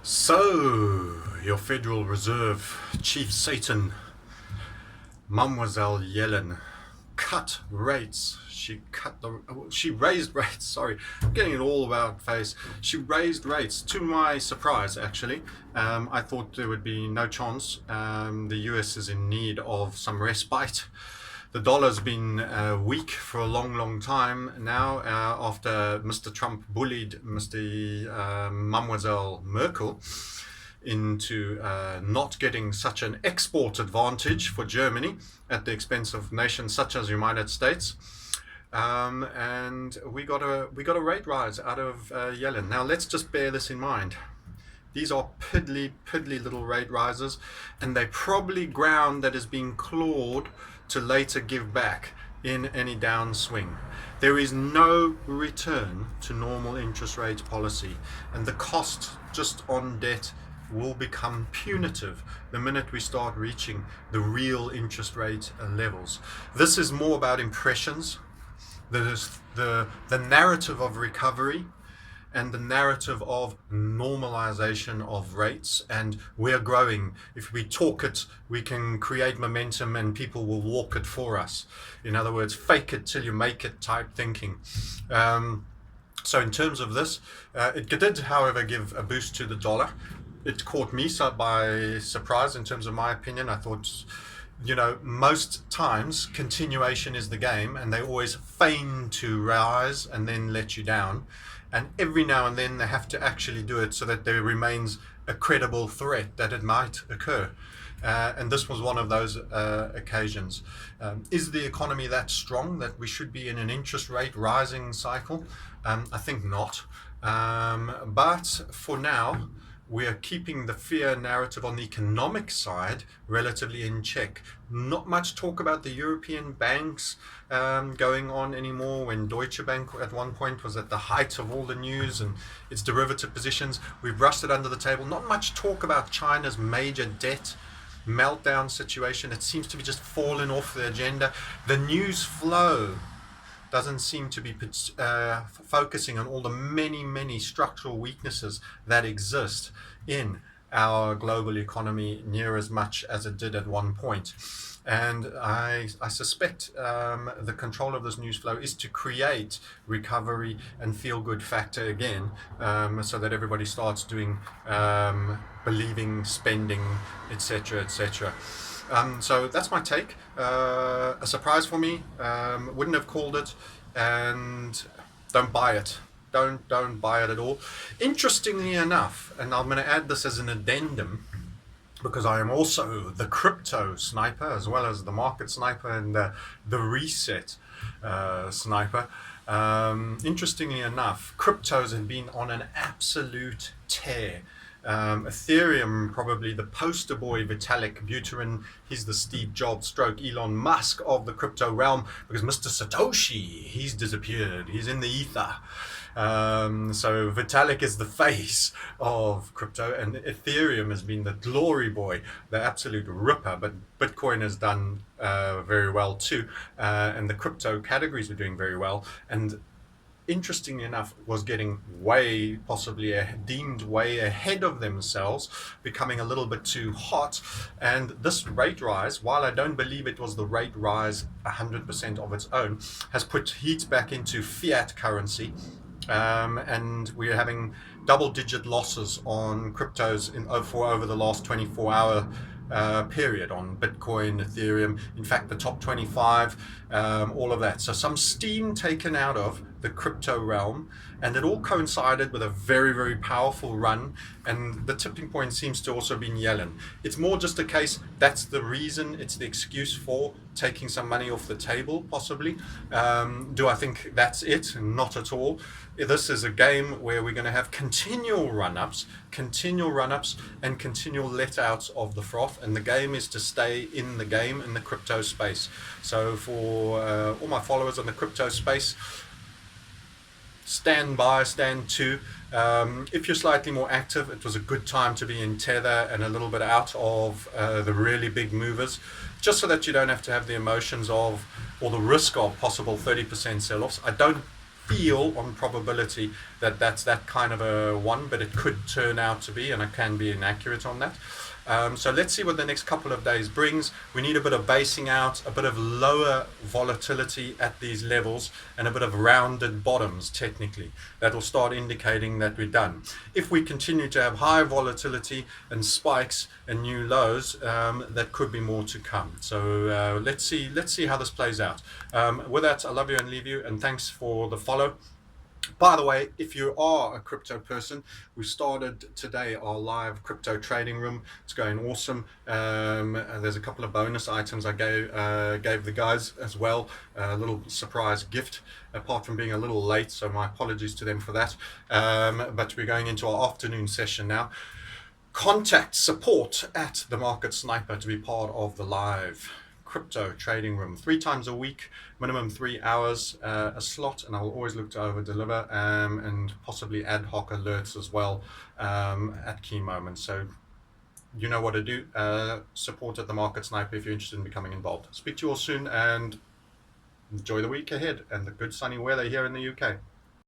So, your Federal Reserve Chief Satan, Mademoiselle Yellen, cut rates. She raised rates. Sorry, I'm getting it all about face. She raised rates to my surprise. Actually, I thought there would be no chance. The US is in need of some respite. The dollar's been weak for a long time now after Mr. Trump bullied Mademoiselle Merkel into not getting such an export advantage for Germany at the expense of nations such as the United States. And we got a rate rise out of Yellen. Now let's just bear this in mind. These are piddly little rate rises, and they're probably ground that is being clawed to later give back in any downswing. There is no return to normal interest rate policy, and the cost just on debt will become punitive the minute we start reaching the real interest rate levels. This is more about impressions. There's the narrative of recovery and the narrative of normalization of rates, and we're growing. If we talk it, we can create momentum and people will walk it for us. In other words, fake it till you make it type thinking. So in terms of this, it did, however, give a boost to the dollar. It caught me by surprise in terms of my opinion. I thought, most times continuation is the game, and they always feign to rise and then let you down. And every now and then they have to actually do it so that there remains a credible threat that it might occur. And this was one of those occasions. Is the economy that strong that we should be in an interest rate rising cycle? I think not. But for now, we are keeping the fear narrative on the economic side relatively in check. Not much talk about the European banks going on anymore, when Deutsche Bank at one point was at the height of all the news and its derivative positions. We've brushed it under the table. Not much talk about China's major debt meltdown situation. It seems to be just falling off the agenda. The news flow doesn't seem to be focusing on all the many structural weaknesses that exist in our global economy near as much as it did at one point. And I suspect the control of this news flow is to create recovery and feel-good factor again, so that everybody starts doing, believing, spending, etc., etc. So that's my take. A surprise for me. Wouldn't have called it, and don't buy it. Don't buy it at all. Interestingly enough, and I'm going to add this as an addendum, because I am also the crypto sniper as well as the market sniper and the reset sniper. Interestingly enough, cryptos have been on an absolute tear. Ethereum, probably the poster boy, Vitalik Buterin. He's the Steve Jobs stroke Elon Musk of the crypto realm, because Mr. Satoshi, he's disappeared. He's in the ether. So Vitalik is the face of crypto, and Ethereum has been the glory boy, the absolute ripper. But Bitcoin has done very well too, and the crypto categories were doing very well. And interestingly enough, was getting deemed way ahead of themselves, becoming a little bit too hot. And this rate rise, while I don't believe it was the rate rise 100% of its own, has put heat back into fiat currency. And we're having double-digit losses on cryptos over the last 24-hour period on Bitcoin, Ethereum, in fact the top 25, all of that. So some steam taken out of the crypto realm, and it all coincided with a very powerful run, and the tipping point seems to also be Yellen. It's more just a case, that's the reason, it's the excuse for taking some money off the table, possibly. Do I think that's it? Not at all. This is a game where we're going to have continual run-ups, and continual let-outs of the froth, and the game is to stay in the game in the crypto space. So for all my followers on the crypto space, stand to. If you're slightly more active, it was a good time to be in Tether and a little bit out of the really big movers, just so that you don't have to have the emotions of, or the risk of, possible 30% sell-offs. I don't feel on probability that that's that kind of a one, but it could turn out to be, and I can be inaccurate on that. So let's see what the next couple of days brings. We need a bit of basing out, a bit of lower volatility at these levels, and a bit of rounded bottoms technically. That'll start indicating that we're done. If we continue to have high volatility and spikes and new lows, that could be more to come. So let's see how this plays out. With that, I love you and leave you, and thanks for the follow. By the way, if you are a crypto person, we started today our live crypto trading room. It's going awesome. There's a couple of bonus items I gave the guys as well. A little surprise gift, apart from being a little late, so my apologies to them for that. But we're going into our afternoon session now. Contact support at the Market Sniper to be part of the live crypto trading room 3 times a week, minimum 3 hours a slot, and I will always look to over deliver and possibly ad hoc alerts as well at key moments. So you know what to do. Support at the Market Sniper if you're interested in becoming involved. Speak to you all soon, and enjoy the week ahead and the good sunny weather here in the UK.